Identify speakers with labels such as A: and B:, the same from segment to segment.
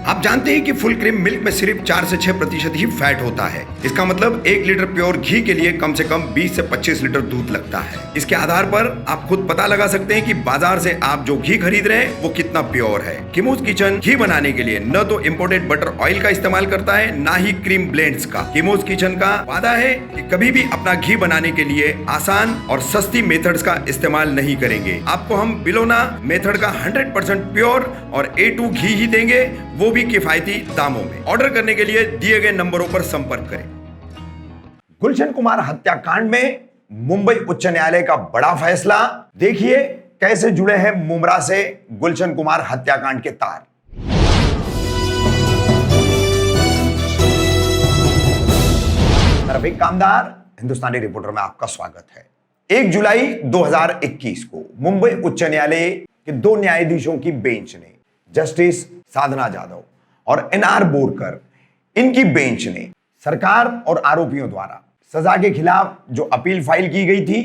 A: आप जानते हैं कि फुल क्रीम मिल्क में सिर्फ 4 से 6% ही फैट होता है। इसका मतलब 1 लीटर प्योर घी के लिए कम से कम 20 से 25 लीटर दूध लगता है। इसके आधार पर आप खुद पता लगा सकते हैं कि बाजार से आप जो घी खरीद रहे हैं वो कितना प्योर है। किमोज किचन घी बनाने के लिए न तो इम्पोर्टेड बटर ऑयल का इस्तेमाल करता है, ना ही क्रीम ब्लेंड्स का। किमोज किचन का वादा है कि कभी भी अपना घी बनाने के लिए आसान और सस्ती मेथड्स का इस्तेमाल नहीं करेंगे। आपको हम बिलोना मेथड का 100% प्योर और A2 घी ही देंगे, वो भी किफायती दामों में। ऑर्डर करने के लिए दिए गए नंबरों पर संपर्क करें। गुलशन कुमार हत्याकांड में मुंबई उच्च न्यायालय का बड़ा फैसला। देखिए कैसे जुड़े हैं मुमरा से गुलशन कुमार हत्याकांड के तार। रफीक कामदार, हिंदुस्तानी रिपोर्टर में आपका स्वागत है। 1 जुलाई 2021 को मुंबई उच्च न्यायालय के 2 न्यायाधीशों की बेंच ने, जस्टिस साधना जाधव और NR बोरकर, इनकी बेंच ने सरकार और आरोपियों द्वारा सजा के खिलाफ जो अपील फाइल की गई थी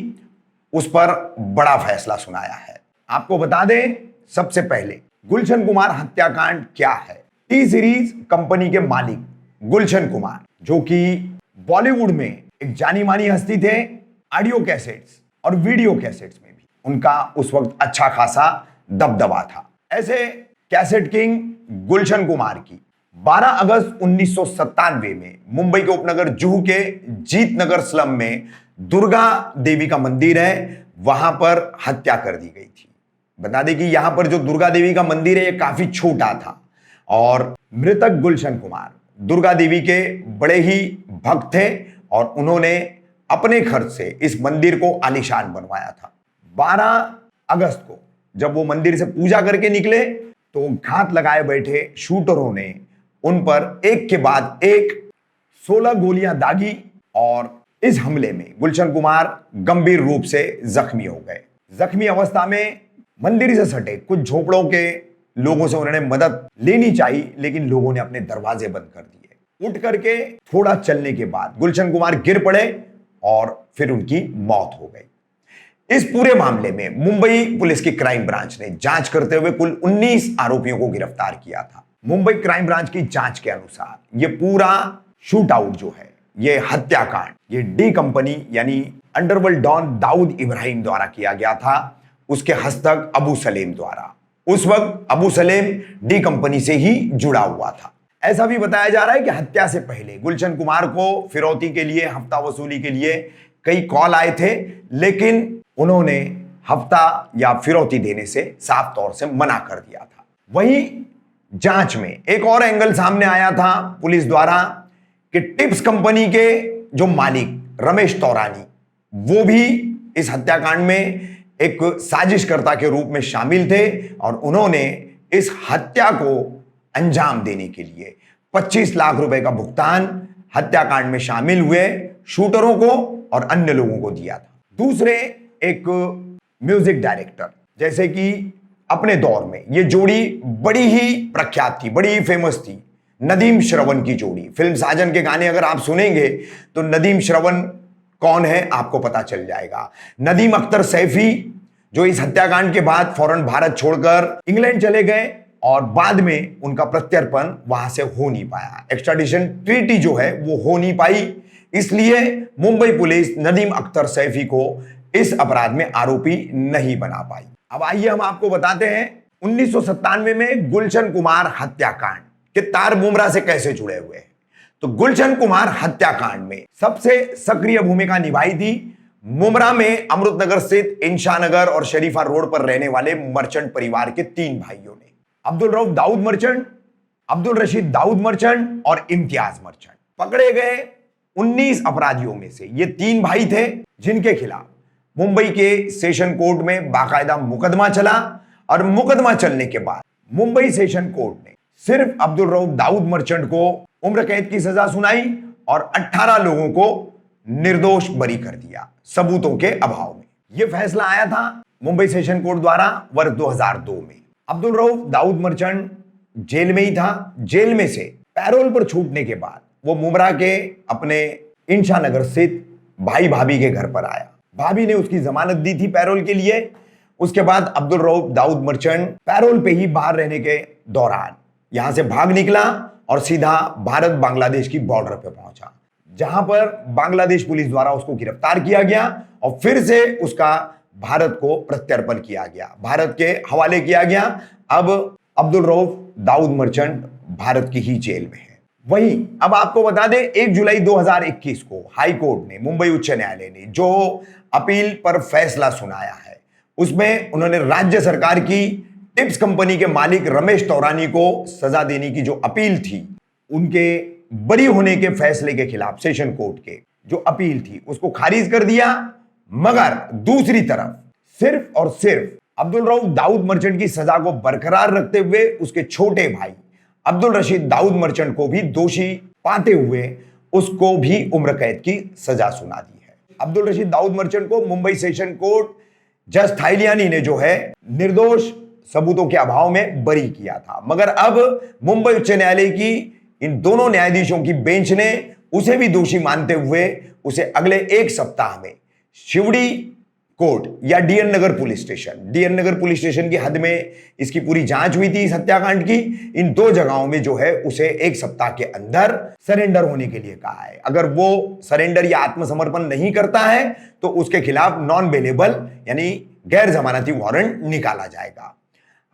A: उस पर बड़ा फैसला सुनाया है। आपको बता दें, सबसे पहले गुलशन कुमार हत्याकांड क्या है। टी सीरीज कंपनी के मालिक गुलशन कुमार, जो कि बॉलीवुड में एक जानी मानी हस्ती थे, ऑडियो कैसेट्स और वीडियो कैसेट्स में भी उनका उस वक्त अच्छा खासा दबदबा था। ऐसे कैसेट किंग गुलशन कुमार की 12 अगस्त 1997 में मुंबई के उपनगर जुहू के जीत नगर स्लम में दुर्गा देवी का मंदिर है, वहां पर हत्या कर दी गई थी। बता दें कि यहां पर जो दुर्गा देवी का मंदिर है ये काफी छोटा था और मृतक गुलशन कुमार दुर्गा देवी के बड़े ही भक्त थे और उन्होंने अपने खर्च से इस मंदिर को आलीशान बनवाया था। 12 अगस्त को जब वो मंदिर से पूजा करके निकले तो घात लगाए बैठे शूटरों ने उन पर एक के बाद एक 16 गोलियां दागी और इस हमले में गुलशन कुमार गंभीर रूप से जख्मी हो गए। जख्मी अवस्था में मंदिर से सटे कुछ झोपड़ों के लोगों से उन्होंने मदद लेनी चाहिए, लेकिन लोगों ने अपने दरवाजे बंद कर दिए। उठ करके थोड़ा चलने के बाद गुलशन कुमार गिर पड़े और फिर उनकी मौत हो गई। इस पूरे मामले में मुंबई पुलिस की क्राइम ब्रांच ने जांच करते हुए कुल 19 आरोपियों को गिरफ्तार किया था। मुंबई क्राइम ब्रांच की जांच के अनुसार ये पूरा शूट आउट जो है, ये हत्याकांड, ये डी कंपनी यानी अंडरवर्ल्ड डॉन दाऊद इब्राहिम द्वारा किया गया था, उसके हस्तक अबू सलेम द्वारा। उस वक्त अबू सलेम डी कंपनी से ही जुड़ा हुआ था। ऐसा भी बताया जा रहा है कि हत्या से पहले गुलशन कुमार को फिरौती के लिए, हफ्ता वसूली के लिए कई कॉल आए थे, लेकिन उन्होंने हफ्ता या फिरौती देने से साफ तौर से मना कर दिया था। वहीं जांच में एक और एंगल सामने आया था पुलिस द्वारा कि टिप्स कंपनी के जो मालिक रमेश तौरानी, वो भी इस हत्याकांड में एक साजिशकर्ता के रूप में शामिल थे और उन्होंने इस हत्या को अंजाम देने के लिए 25 लाख रुपए का भुगतान हत्याकांड में शामिल हुए शूटरों को और अन्य लोगों को दिया था। दूसरे एक म्यूजिक डायरेक्टर, जैसे कि अपने दौर में ये जोड़ी बड़ी ही प्रख्यात थी, बड़ी ही फेमस थी, नदीम श्रवण की जोड़ी। फिल्म साजन के गाने अगर आप सुनेंगे तो नदीम श्रवण कौन है आपको पता चल जाएगा। नदीम अख्तर सैफी, जो इस हत्याकांड के बाद फौरन भारत छोड़कर इंग्लैंड चले गए और बाद में उनका प्रत्यर्पण वहां से हो नहीं पाया, एक्स्ट्राडिशन ट्रीटी जो है वो हो नहीं पाई, इसलिए मुंबई पुलिस नदीम अख्तर सैफी को इस अपराध में आरोपी नहीं बना पाई। अब आइए हम आपको बताते हैं 1997 में गुलशन कुमार हत्याकांड के तार मुमरा से कैसे जुड़े हुए हैं। तो गुलशन कुमार हत्याकांड में सबसे सक्रिय भूमिका निभाई थी मुमरा में अमृतनगर स्थित इंशानगर और शरीफा रोड पर रहने वाले मर्चेंट परिवार के 3 भाइयों ने, अब्दुल रऊफ दाऊद मर्चेंट, अब्दुल रशीद दाऊद मर्चेंट और इम्तियाज मर्चेंट। पकड़े गए 19 अपराधियों में से ये 3 भाई थे जिनके खिलाफ मुंबई के सेशन कोर्ट में बाकायदा मुकदमा चला और मुकदमा चलने के बाद मुंबई सेशन कोर्ट ने सिर्फ अब्दुल रऊफ दाऊद मर्चेंट को उम्र कैद की सजा सुनाई और 18 लोगों को निर्दोष बरी कर दिया सबूतों के अभाव में। यह फैसला आया था मुंबई सेशन कोर्ट द्वारा वर्ष 2002 में। अब्दुल रऊफ दाऊद मर्चेंट जेल में ही था। जेल में से पैरोल पर छूटने के बाद वो मुमरा के अपने इंशानगर स्थित भाई भाभी के घर पर आया। भाभी ने उसकी जमानत दी थी पैरोल के लिए। उसके बाद अब्दुल रऊफ दाऊद मर्चेंट पैरोल पे ही बाहर रहने के दौरान यहां से भाग निकला और सीधा भारत बांग्लादेश की बॉर्डर पे पहुंचा, जहां पर बांग्लादेश पुलिस द्वारा उसको गिरफ्तार किया गया और फिर से उसका भारत को प्रत्यर्पण किया गया, भारत के हवाले किया गया। अब अब्दुल रऊफ दाऊद मर्चेंट भारत की ही जेल में है। वहीं अब आपको बता दें 1 जुलाई 2021 को हाई कोर्ट ने, मुंबई उच्च न्यायालय ने जो अपील पर फैसला सुनाया है, उसमें उन्होंने राज्य सरकार की टिप्स कंपनी के मालिक रमेश तौरानी को सजा देने की जो अपील थी, उनके बरी होने के फैसले के खिलाफ सेशन कोर्ट के जो अपील थी उसको खारिज कर दिया। मगर दूसरी तरफ सिर्फ और सिर्फ अब्दुल रऊफ दाऊद मर्चेंट की सजा को बरकरार रखते हुए उसके छोटे भाई अब्दुल रशीद दाऊद मर्चेंट को भी दोषी पाते हुए उसको भी उम्र कैद की सजा सुना दी है। अब्दुल रशीद दाऊद मर्चेंट को मुंबई सेशन कोर्ट जज थाइलियानी ने जो है निर्दोष सबूतों के अभाव में बरी किया था, मगर अब मुंबई उच्च न्यायालय की इन दोनों न्यायाधीशों की बेंच ने उसे भी दोषी मानते हुए उसे अगले 1 सप्ताह में शिवड़ी कोर्ट या डीएन नगर पुलिस स्टेशन की हद में इसकी पूरी जांच हुई थी इस हत्याकांड की। इन 2 जगहों में जो है उसे 1 सप्ताह के अंदर सरेंडर होने के लिए कहा है। अगर वो सरेंडर या आत्मसमर्पण नहीं करता है तो उसके खिलाफ नॉन बेलेबल यानी गैर जमानती वारंट निकाला जाएगा।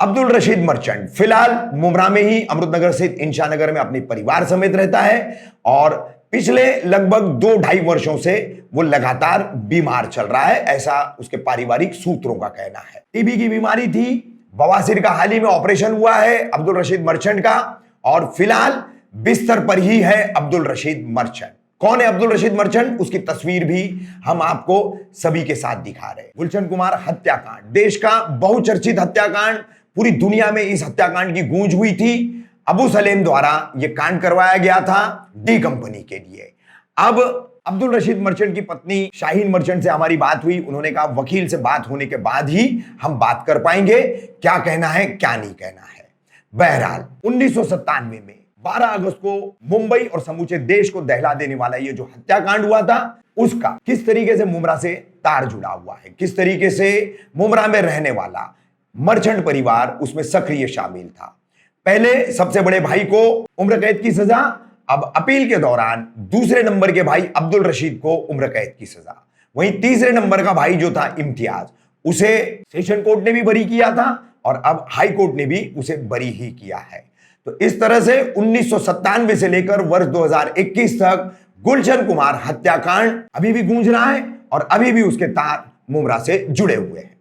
A: अब्दुल रशीद मर्चेंट फिलहाल मुमरा में ही अमृतनगर स्थित इंशा नगर में अपने परिवार समेत रहता है और पिछले लगभग 2-2.5 वर्षों से वो लगातार बीमार चल रहा है, ऐसा उसके पारिवारिक सूत्रों का कहना है। टीबी की बीमारी थी, बवासीर का हाल ही में ऑपरेशन हुआ है अब्दुल रशीद मर्चेंट का और फिलहाल बिस्तर पर ही है अब्दुल रशीद मर्चेंट। कौन है अब्दुल रशीद मर्चेंट, उसकी तस्वीर भी हम आपको सभी के साथ दिखा रहे हैं। गुलशन कुमार हत्याकांड देश का बहुचर्चित हत्याकांड, पूरी दुनिया में इस हत्याकांड की गूंज हुई थी। अबू सलेम द्वारा यह कांड करवाया गया था डी कंपनी के लिए। अब अब्दुल रशीद मर्चेंट की पत्नी शाहीन मर्चेंट से हमारी बात हुई, उन्होंने कहा वकील से बात होने के बाद ही हम बात कर पाएंगे क्या कहना है क्या नहीं कहना है। बहरहाल 1997 में 12 अगस्त को मुंबई और समूचे देश को दहला देने वाला ये जो हत्याकांड हुआ था, उसका किस तरीके से मुमरा से तार जुड़ा हुआ है, किस तरीके से मुमरा में रहने वाला मर्चेंट परिवार उसमें सक्रिय शामिल था। पहले सबसे बड़े भाई को उम्र कैद की सजा, अब अपील के दौरान दूसरे नंबर के भाई अब्दुल रशीद को उम्र कैद की सजा। वहीं तीसरे नंबर का भाई जो था इम्तियाज, उसे सेशन कोर्ट ने भी बरी किया था और अब हाई कोर्ट ने भी उसे बरी ही किया है। तो इस तरह से 1997 से लेकर वर्ष 2021 तक गुलशन कुमार हत्याकांड अभी भी गूंज रहा है और अभी भी उसके तार मुमरा से जुड़े हुए हैं।